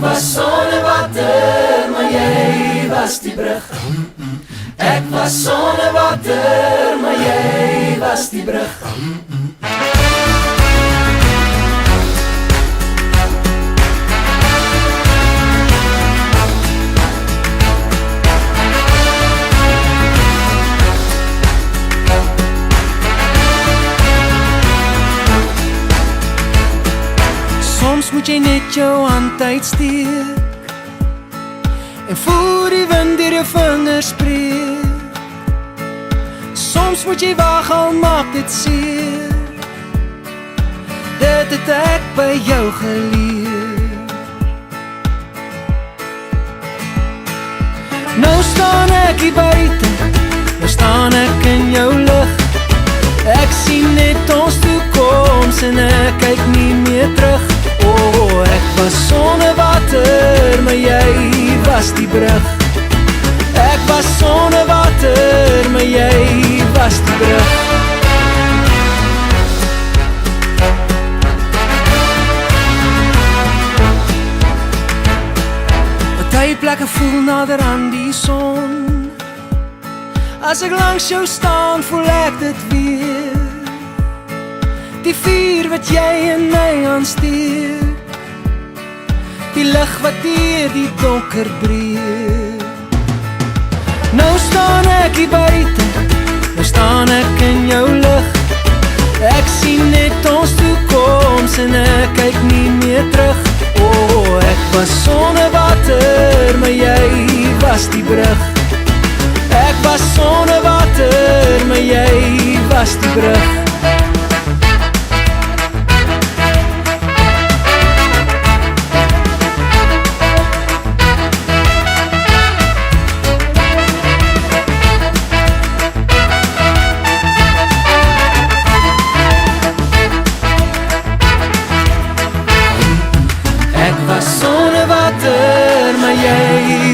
was sonnewater, maar jy was die brug. Ek was sonnewater, maar jy was die brug. Soms moet jy net jou hand uitsteek en voel die wind deur jou vingers spreek. Soms moet jy wag al maak dit seer. Dit het ek by jou geleer. Nou staan ek hier buite, nou staan ek in jou lig. Ek sien net ons toekoms en ek kyk nie meer terug. Oh, ek was sonnewater, maar jy was die brug. Ek was sonnewater, maar jy was die brug. Party plekke voel nader aan die son. As ek langs jou staan, voel ek dit weer. Die vuur wat jy in my aansteek, die lig wat deur die donker breek. Nou staan ek hier buite, nou staan ek in jou lig. Ek sien net ons toekoms en ek kyk nie meer terug. Oh, ek was sonnewater, maar jy was die brug. Ek was sonnewater, maar jy was die brug.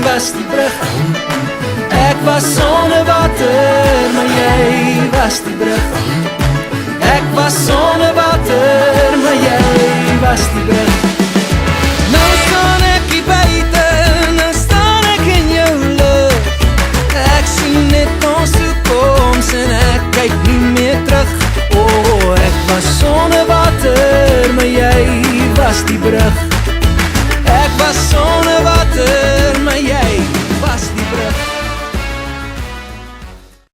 Was die brug. Ek was sonnewater, maar jy was die brug. Ek was sonnewater, maar jy was die brug.